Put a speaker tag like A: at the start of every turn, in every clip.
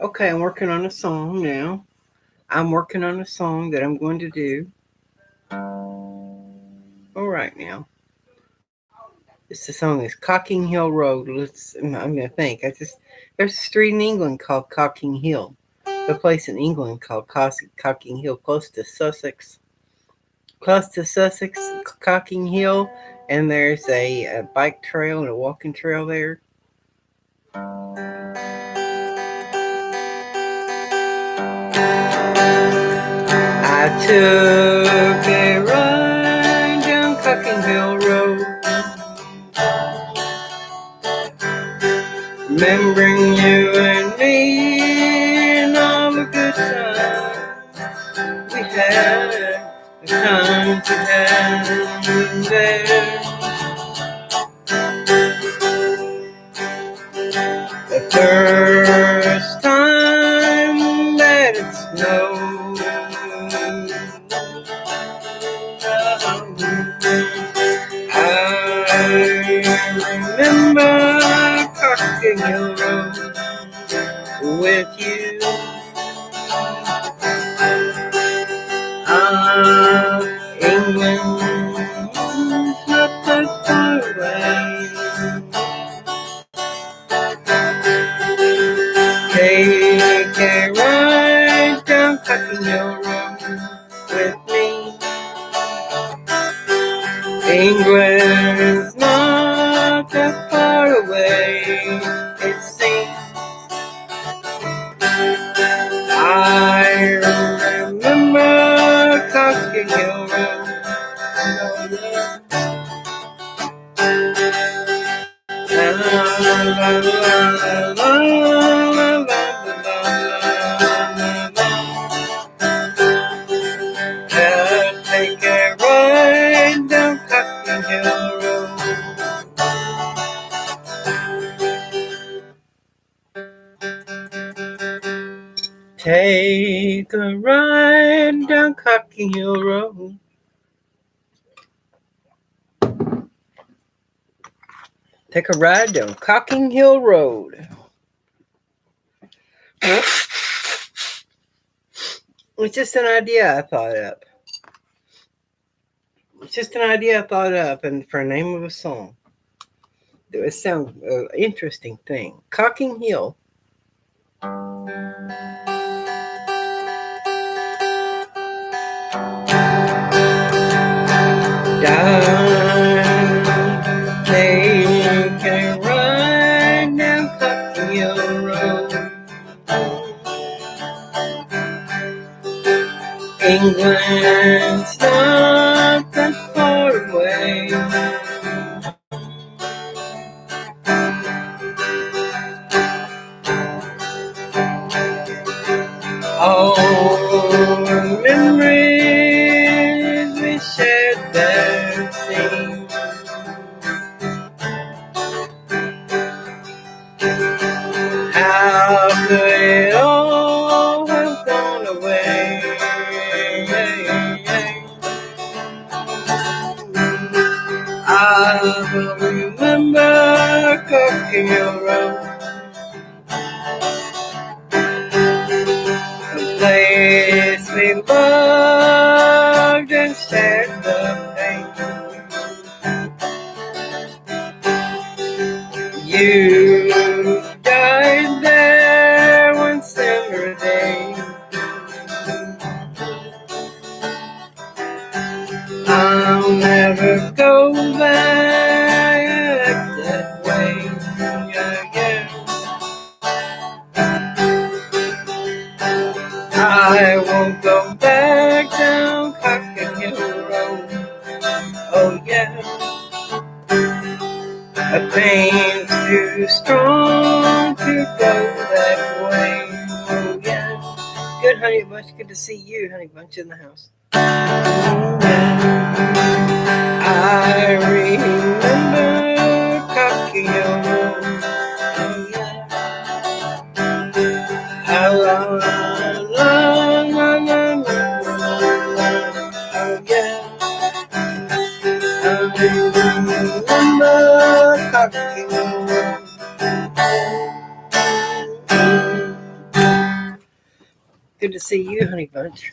A: Okay, I'm working on a song now. I'm working on a song that I'm going to do. All right now. The song is Cocking Hill Road. I'm gonna think. There's a street in England called Cocking Hill. A place in England called Cocking Hill, close to Sussex, Cocking Hill, and there's a bike trail and a walking trail there. I took a ride down Cocking Hill Road, remembering you and me and all the good times we had, the times we had there. The first time that it snowed, I remember Cocking Hill Road with you. England's not that far away. Take a ride down Cocking Hill Road with me. England's not that far away, it seems. I remember Cocking Hill Road. La, la, la, la, la, la, la. Take a ride down Cocking Hill Road. Take a ride down Cocking Hill Road. Take a ride down Cocking Hill Road. It's just an idea I thought up. It's just an idea I thought up, and for a name of a song. It would sound interesting thing. Cocking Hill. Down, take a ride down Cocking Hill Road. England's not that far away. All the memories we shared there seem how could it all have gone away? I will remember Cocking Hill Road, the place we loved and shared the pain. You died there one summer day. I'll never go back that way again. I won't go back down Cocking Hill Road. Oh yeah, the pain's too strong to go that way. Oh yeah. Good, Honey Bunch. Good to see you, Honey Bunch, in the house. I remember Cocking Hill Road. Oh yeah. La la la la la la. Oh yeah. I remember Cocking Hill Road. good to see you, honey bunch.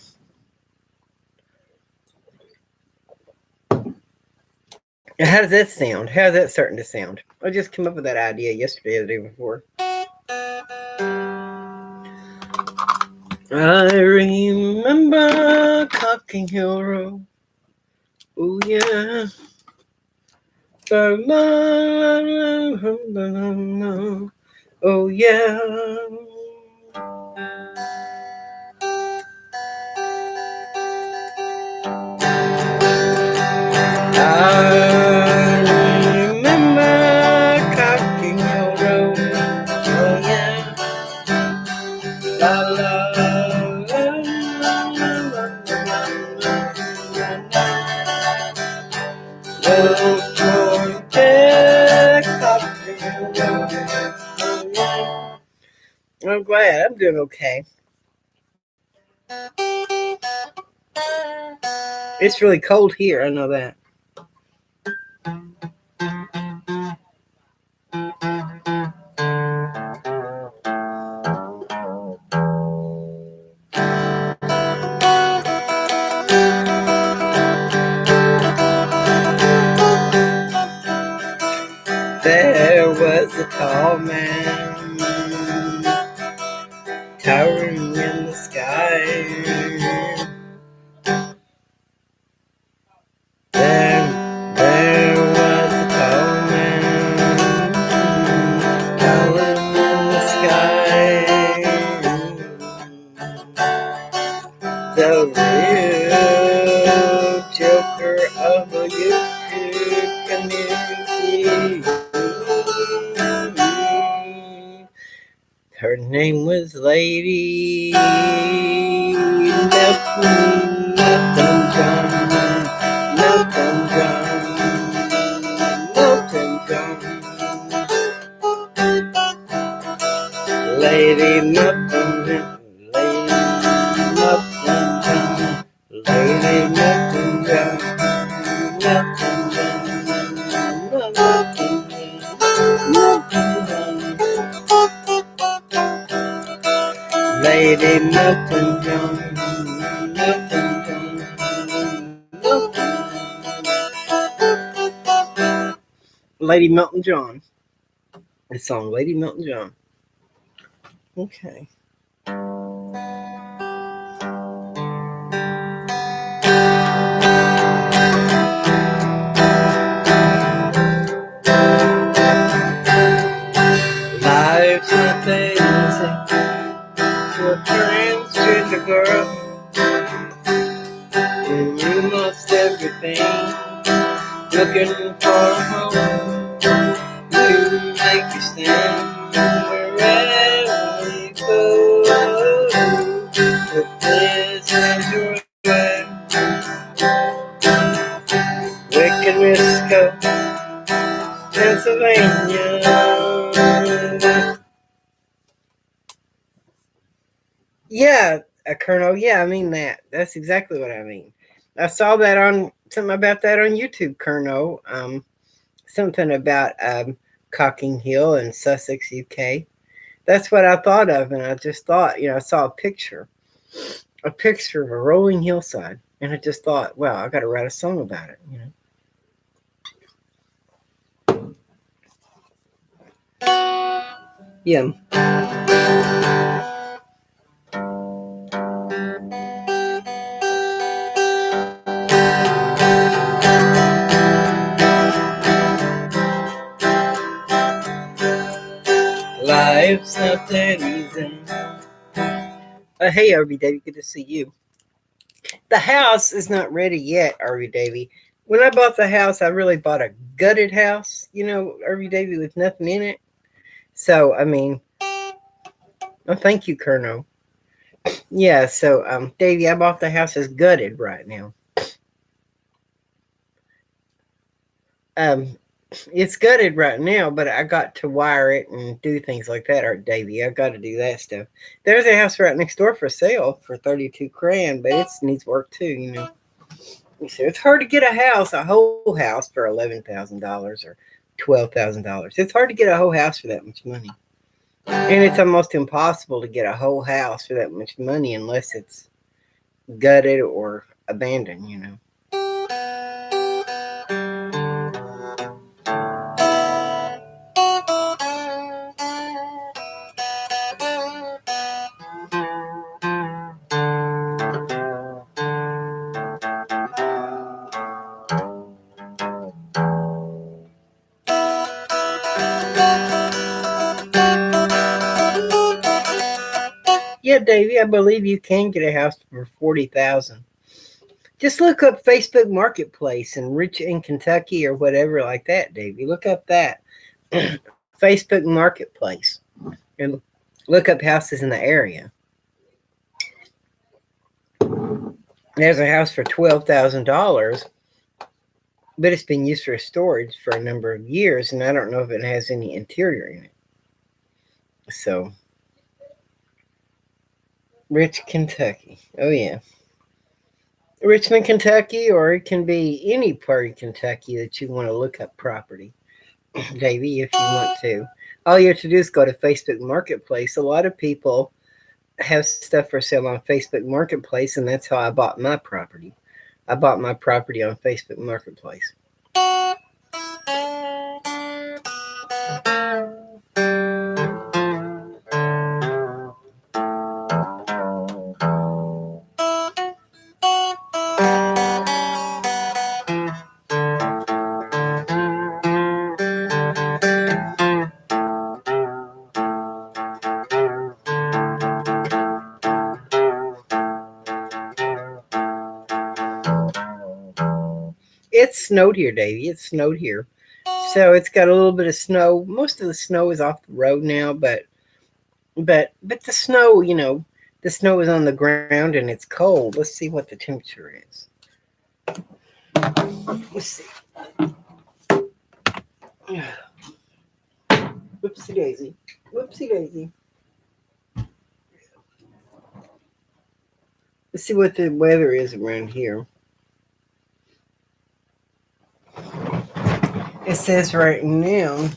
A: How does that sound? How's that starting to sound? I just came up with that idea yesterday or the day before. I remember Cocking Hill Road. Oh yeah. Oh yeah. I remember Cocking Hill Road. Oh yeah. La la la la la I'm glad. I'm doing okay. It's really cold here. I know that. There was a tall man towering in the sky. There was a tall man towering in the sky. The real joker of the YouTube community. Her name was Lady Melton John. Melton John. Melton John. Lady Melton John. Lady Melton John. Melton John. Lady Melton John, Melton John, Melton. Lady Melton John. The song Lady Melton John. Okay. Life's not that easy for a transgender girl. When you lost everything, looking for a home, you make a stand wherever you go. But this is your way. Wicked Risco, Pennsylvania. Yeah, Colonel. Yeah, I mean that. That's exactly what I mean. I saw that on something about that on YouTube, Colonel. Something about Cocking Hill in Sussex, UK. That's what I thought of, and I just thought, I saw a picture of a rolling hillside, and I just thought, wow, I got to write a song about it. Yeah. Life's not that easy. Hey, RV Davy, good to see you. The house is not ready yet, RV Davy. When I bought the house, I really bought a gutted house, RV Davy, with nothing in it. So, I mean, oh, thank you, Colonel. Yeah, so, Davy, I bought the house as gutted right now. It's gutted right now, but I got to wire it and do things like that, Art Davy. I got to do that stuff. There's a house right next door for sale for $32,000, but it needs work too. So it's hard to get a whole house for $11,000 or $12,000. It's hard to get a whole house for that much money. And it's almost impossible to get a whole house for that much money unless it's gutted or abandoned. Yeah, Davey, I believe you can get a house for 40,000. Just look up Facebook Marketplace and Rich in Kentucky or whatever like that, Davey. Look up that Facebook Marketplace and look up houses in the area. There's a house for $12,000, but it's been used for storage for a number of years, and I don't know if it has any interior in it. So, Rich, Kentucky. Oh yeah, Richmond, Kentucky, or it can be any part of Kentucky that you want to look up property, Davey, if you want to. All you have to do is go to Facebook Marketplace. A lot of people have stuff for sale on Facebook Marketplace, and that's how I bought my property. I bought my property on Facebook Marketplace. It snowed here, Davey. It snowed here. So it's got a little bit of snow. Most of the snow is off the road now, but the snow, the snow is on the ground and it's cold. Let's see what the temperature is. Let's see. Whoopsie daisy. Whoopsie daisy. Let's see what the weather is around here. It says right now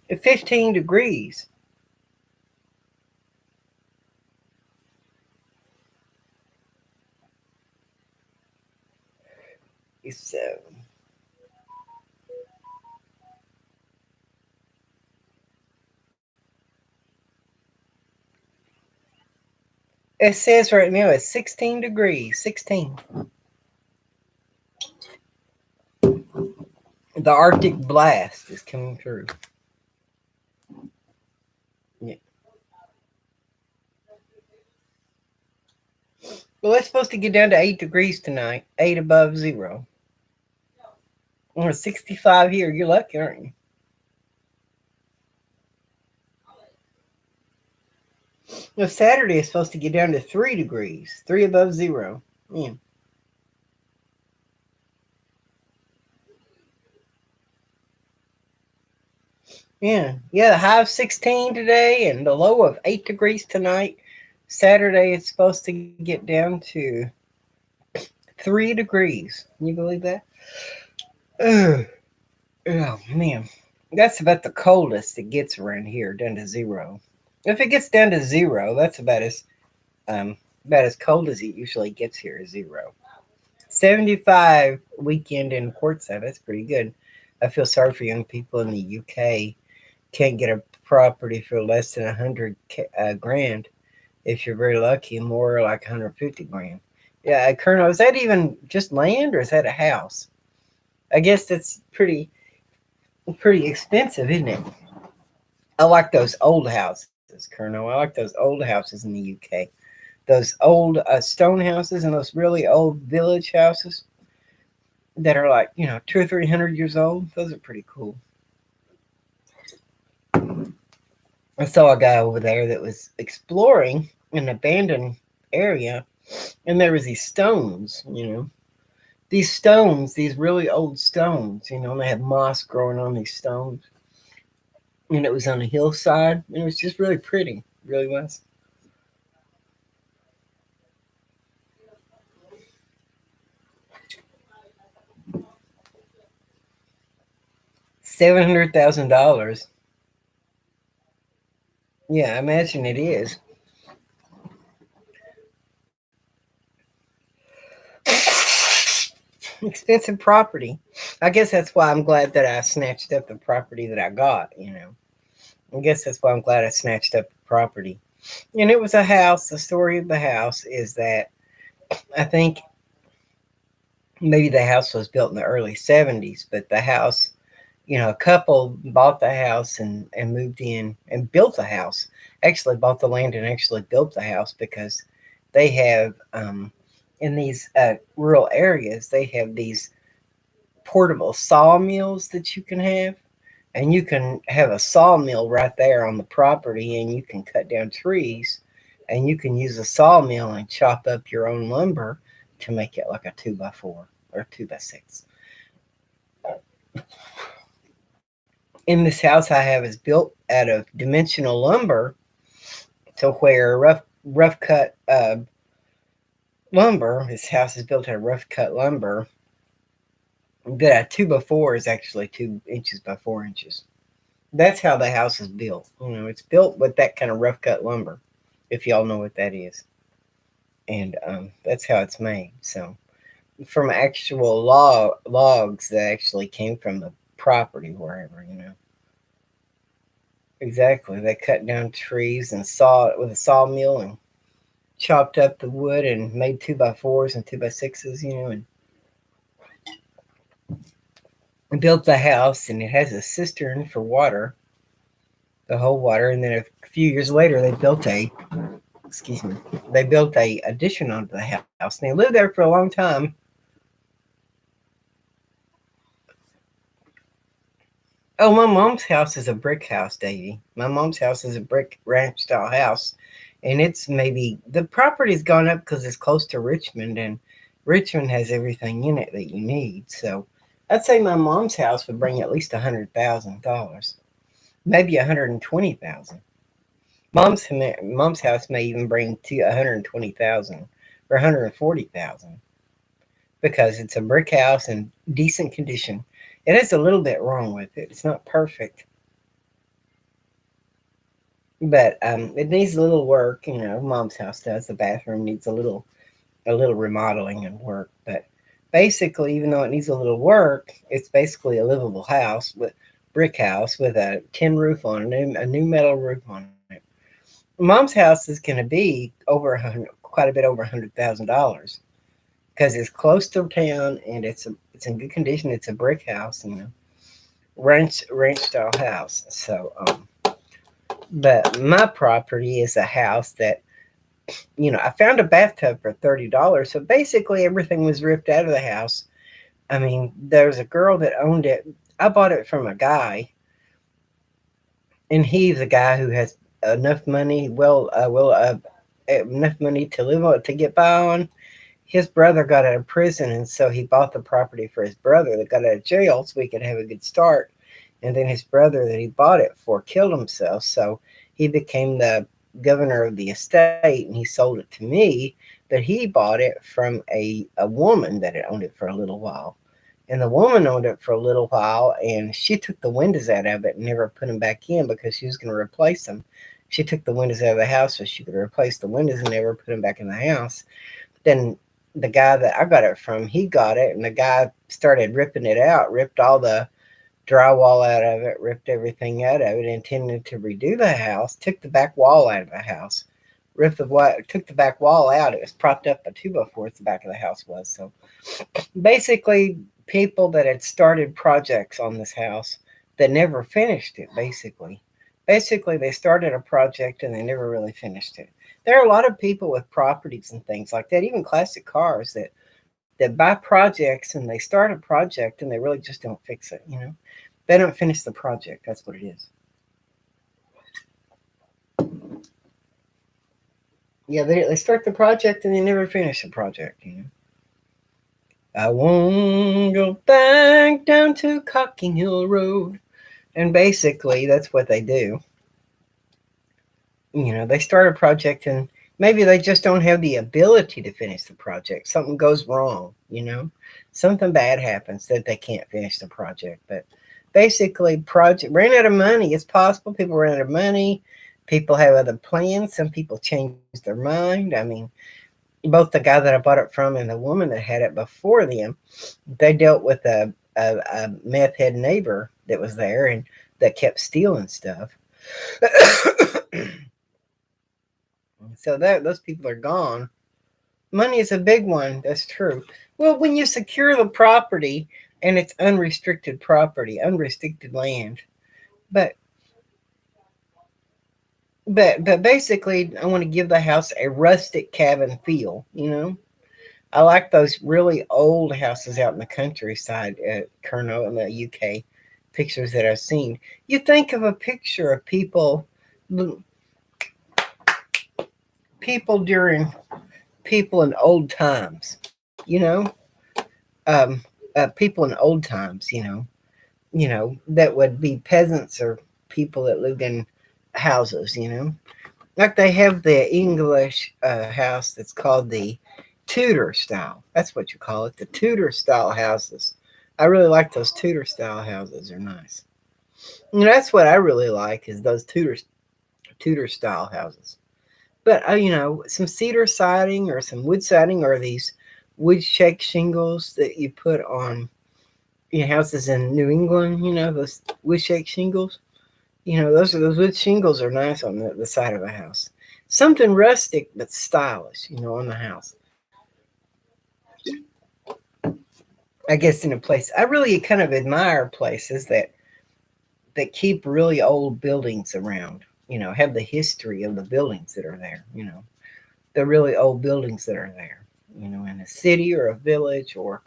A: at 15 degrees. So it says right now it's 16 degrees. 16. The Arctic blast is coming through. Yeah. Well, it's supposed to get down to 8 degrees tonight, 8 above zero. Or 65 here. You're lucky, aren't you? No, Saturday is supposed to get down to 3 degrees, 3 above zero. Yeah. Yeah. The high of 16 today and the low of 8 degrees tonight. Saturday it's supposed to get down to 3 degrees. Can you believe that? Ugh. Oh man, that's about the coldest it gets around here, down to zero. If it gets down to zero, that's about as cold as it usually gets here is zero. 75 weekend in Quartzsite. That's pretty good. I feel sorry for young people in the UK. Can't get a property for less than 100 grand. If you're very lucky, more like 150 grand. Yeah, Colonel, is that even just land or is that a house? I guess that's pretty expensive, isn't it? I like those old houses, Colonel. I like those old houses in the UK. Those old stone houses and those really old village houses that are like 200 or 300 years old. Those are pretty cool. I saw a guy over there that was exploring an abandoned area, and there was these stones. These stones, these really old stones. And they have moss growing on these stones, and it was on a hillside, and it was just really pretty. It really was. $700,000. Yeah, I imagine it is. Expensive property. I guess that's why I'm glad that I snatched up the property that I got, you know. I guess that's why I'm glad I snatched up the property. And it was a house. The story of the house is that I think maybe the house was built in the early 70s, but the house, you know, a couple bought the house and moved in and built the house. Actually, bought the land and actually built the house because they have, in these rural areas, they have these portable sawmills that you can have. And you can have a sawmill right there on the property, and you can cut down trees, and you can use a sawmill and chop up your own lumber to make it like a 2x4 or 2x6. In this house I have is built out of dimensional lumber, to where rough cut lumber. This house is built out of rough cut lumber. That a 2x4 is actually 2 inches by 4 inches. That's how the house is built. You know, it's built with that kind of rough cut lumber, if y'all know what that is. And that's how it's made. So, from actual logs that actually came from the property, wherever, you know. Exactly. They cut down trees and saw it with a sawmill and chopped up the wood and made 2x4s and 2x6s, you know, and built the house. And it has a cistern for water, the whole water. And then a few years later, they built excuse me, they built a addition onto the house. And they lived there for a long time. Oh, my mom's house is a brick house, Davy. My mom's house is a brick ranch style house. And it's maybe the property's gone up because it's close to Richmond, and Richmond has everything in it that you need. So I'd say my mom's house would bring at least $100,000, maybe 120,000. Mom's house may even bring to 120,000 or 140,000, because it's a brick house in decent condition. It has a little bit wrong with it. It's not perfect, but it needs a little work. You know, mom's house does. The bathroom needs a little remodeling and work, but basically, even though it needs a little work, it's basically a livable house with brick house with a tin roof on it, a new metal roof on it. Mom's house is going to be over quite a bit over $100,000, because it's close to town and it's in good condition. It's a brick house, you know, ranch style house. So, but my property is a house that, you know, I found a bathtub for $30. So basically, everything was ripped out of the house. I mean, there's a girl that owned it. I bought it from a guy, and he's a guy who has enough money, enough money to live on, to get by on. His brother got out of prison, and so he bought the property for his brother that got out of jail, so he could have a good start. And then his brother that he bought it for killed himself, so he became the governor of the estate, and he sold it to me. But he bought it from a woman that had owned it for a little while. And the woman owned it for a little while, and she took the windows out of it and never put them back in because she was going to replace them. She took the windows out of the house so she could replace the windows and never put them back in the house. Then the guy that I got it from, he got it, and the guy started ripping it out, ripped all the drywall out of it, ripped everything out of it, intended to redo the house, took the back wall out of the house, took the back wall out. It was propped up by 2x4, the back of the house was. So basically, people that had started projects on this house that never finished it, basically, they started a project and they never really finished it. There are a lot of people with properties and things like that, even classic cars, that buy projects and they start a project and they really just don't fix it. You know, they don't finish the project. That's what it is. Yeah, they start the project and they never finish the project. You know, I won't go back down to Cocking Hill Road, and basically that's what they do. You know, they start a project and maybe they just don't have the ability to finish the project. Something goes wrong, you know, something bad happens that they can't finish the project. But basically project ran out of money. It's possible people ran out of money. People have other plans. Some people changed their mind. I mean, both the guy that I bought it from and the woman that had it before them, they dealt with a meth head neighbor that was there and that kept stealing stuff. So that those people are gone. Money is a big one. That's true. Well, when you secure the property and it's unrestricted property, unrestricted land, but but basically, I want to give the house a rustic cabin feel. I like those really old houses out in the countryside at Kerno in the UK. Pictures that I've seen. You think of a picture of people during people in old times. Um, people in old times. That would be peasants or people that lived in houses. Like they have the English house that's called the Tudor style. That's what you call it, the Tudor style houses. I really like those Tudor style houses. They're nice. That's what I really like is those Tudor style houses. But some cedar siding or some wood siding or these wood shake shingles that you put on houses in New England. Those wood shake shingles. Those wood shingles are nice on the side of a house. Something rustic but stylish, on the house. I guess in a place I really kind of admire places that keep really old buildings around. Have the history of the buildings that are there. The really old buildings that are there. In a city or a village or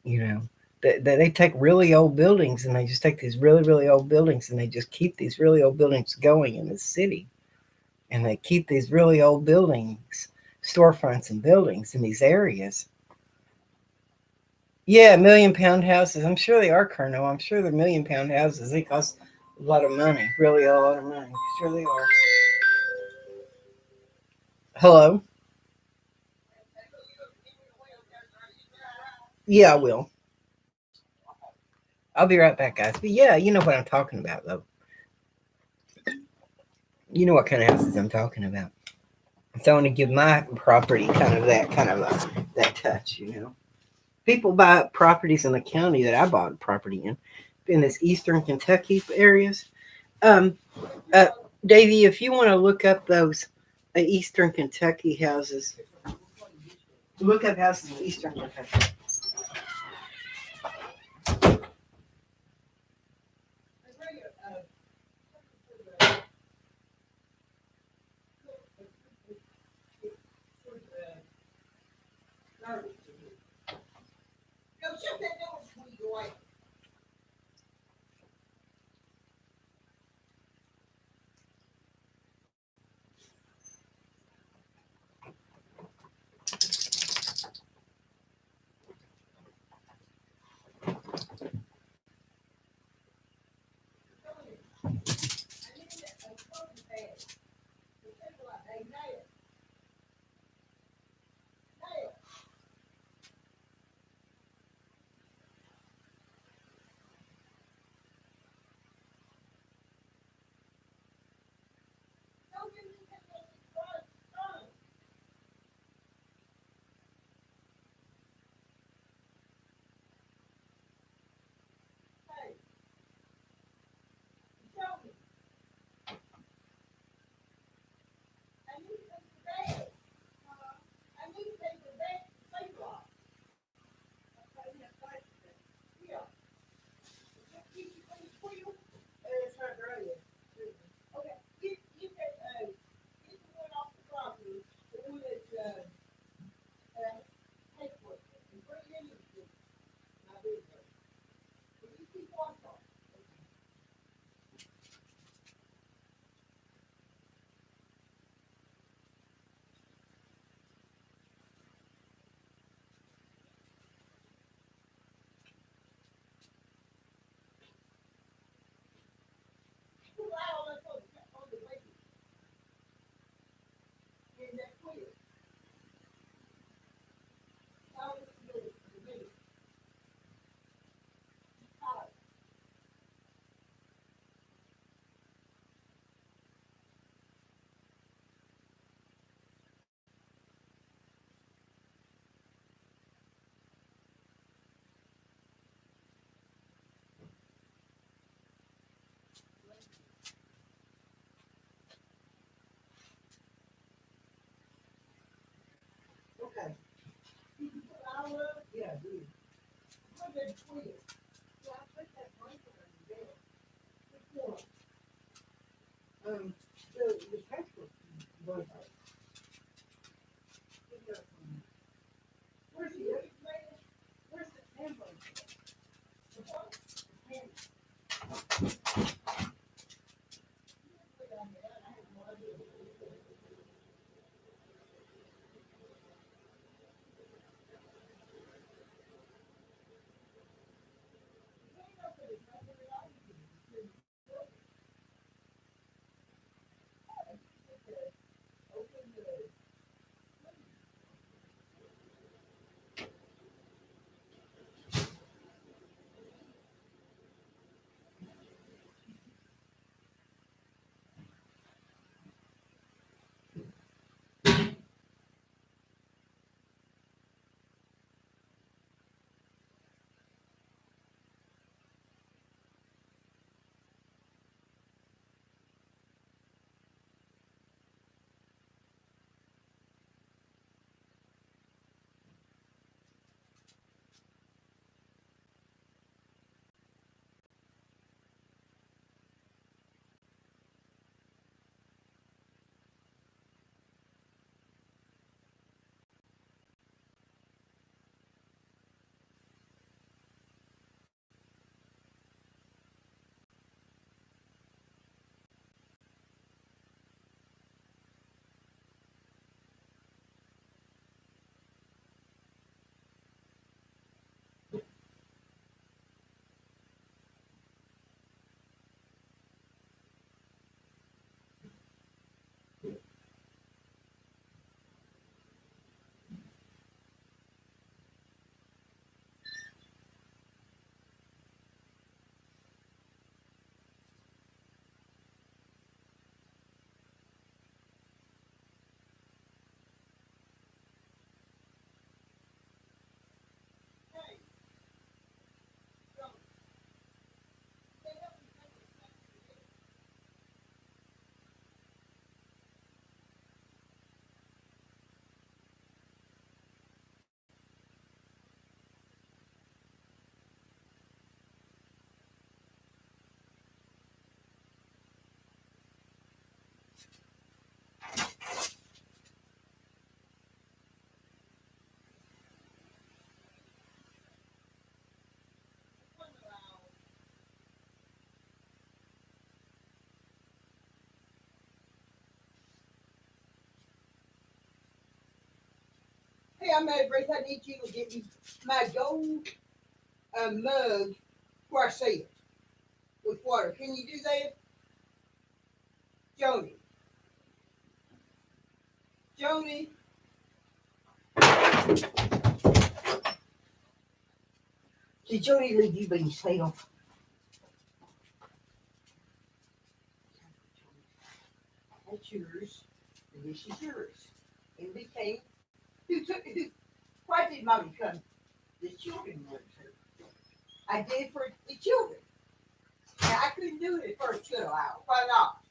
A: you know they take really old buildings and they just take these really really old buildings and they just keep these really old buildings going in the city, and they keep these really old buildings, storefronts and buildings in these areas. Yeah, £1 million houses. I'm sure they are, Colonel. I'm sure they're £1 million houses. They cost a lot of money, really a lot of money. Sure they are. Hello. Yeah, I will. I'll be right back, guys. But yeah, you know what I'm talking about, though. You know what kind of houses I'm talking about. So I want to give my property that touch. People buy properties in the county that I bought property in this eastern Kentucky areas. Um, uh, Davey, if you want to look up those eastern Kentucky houses, look up houses in eastern Kentucky.
B: Hey, I'm at Grace. I need you to get me my gold mug where I see it with water. Can you do that, Joni? Joni, did Joni leave you by yourself? That's yours, and this is yours. And we came. Who took who? Why did Mommy come? The children were here. I did for the children. Now, I couldn't do it at first, could I? Why not?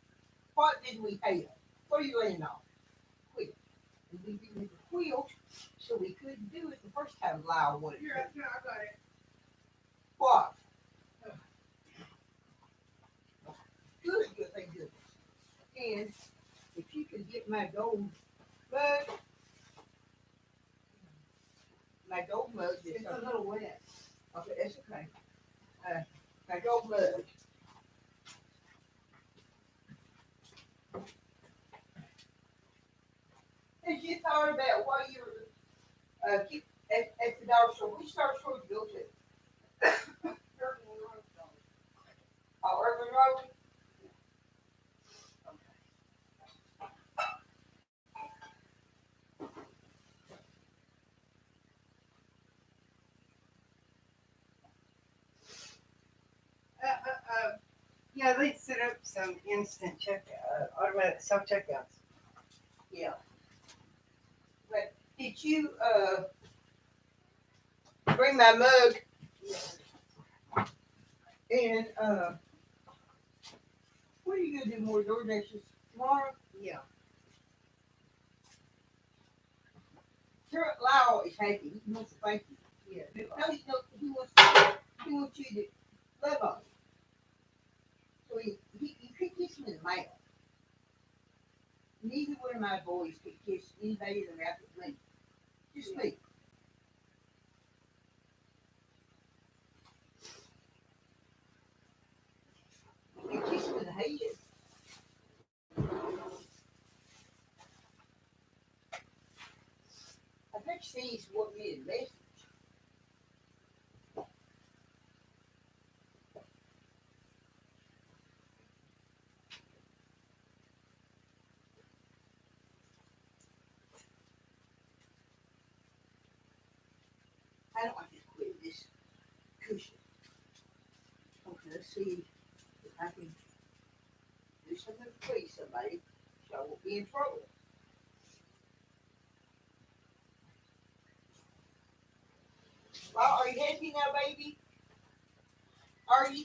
B: What did we pay them? What are you laying on? Quilt. And we did the quilt, so we couldn't do it the first time Lyle wanted to. Here, I got it. What? Good, thank goodness. And if you could get mug, my gold mug is it's a little wet. Okay, that's okay. My gold mug. Have you thought about why you're keep at the dollar store? Which dollar store do you go to? Oh, Urban Road.
A: Yeah, they set up some instant checkout, automatic self checkouts.
B: Yeah. But did you bring my mug? And what are you gonna do more door dashes tomorrow?
A: Yeah.
B: Lyle is happy. He wants to thank you.
A: Yeah.
B: No, he wants to anybody in the mouth but me. Just me. And kiss me in the head. I bet you he's what me in message. I don't want to quit this cushion. Okay, let's see if I can do something to please somebody so I won't be in trouble. Well, are you happy now, baby? Are you?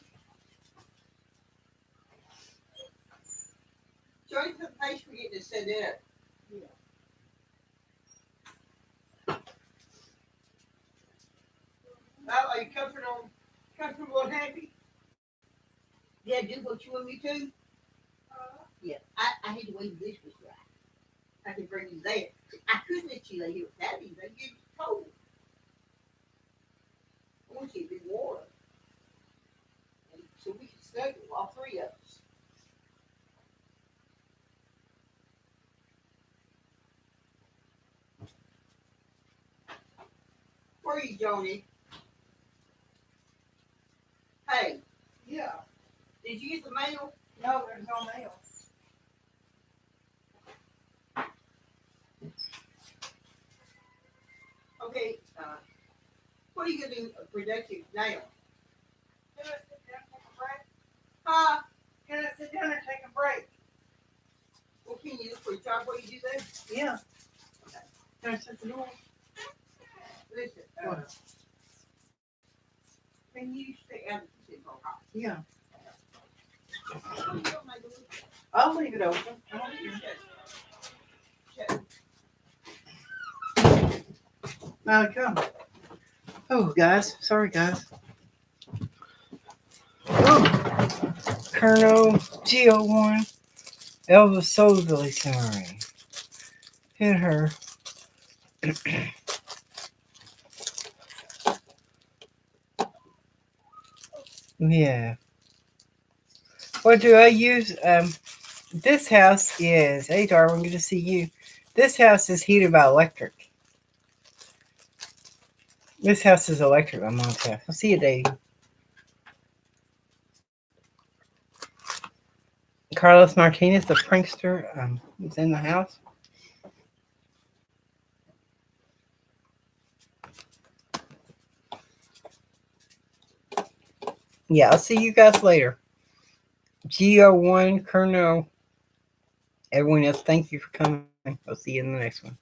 B: Join the page for getting it set up. Yeah. Well, are you comfortable and happy? Yeah, do what you want me to? Yeah, I had to wait till this was dry. I could bring you there. I couldn't let you lay here without you. They get cold. I want you to be warm. And so we can snuggle, all three of us. Where are you, Joni? Hey. Yeah. Did you get the mail? No, there's no mail. Okay, what are you gonna do productive now? Can I sit down and take a break? Huh? Can I sit down and take a break? Well, can you look for a job where you do that? Yeah. Okay. Can I shut the door? Listen, can you stay out of the signal house? Yeah. I'll leave it open. I don't care. Shut.
A: Now come. Oh, guys. Sorry, guys. Oh. Colonel GO1. Elvis Soulsbury Summary. Hit her. Yeah. What do I use? This house is, hey Darwin, good to see you. This house is heated by electric. This house is electric, my mom's house. I'll see you, Dave. Carlos Martinez, the prankster, is in the house. Yeah, I'll see you guys later. GO1, Colonel, everyone else, thank you for coming. I'll see you in the next one.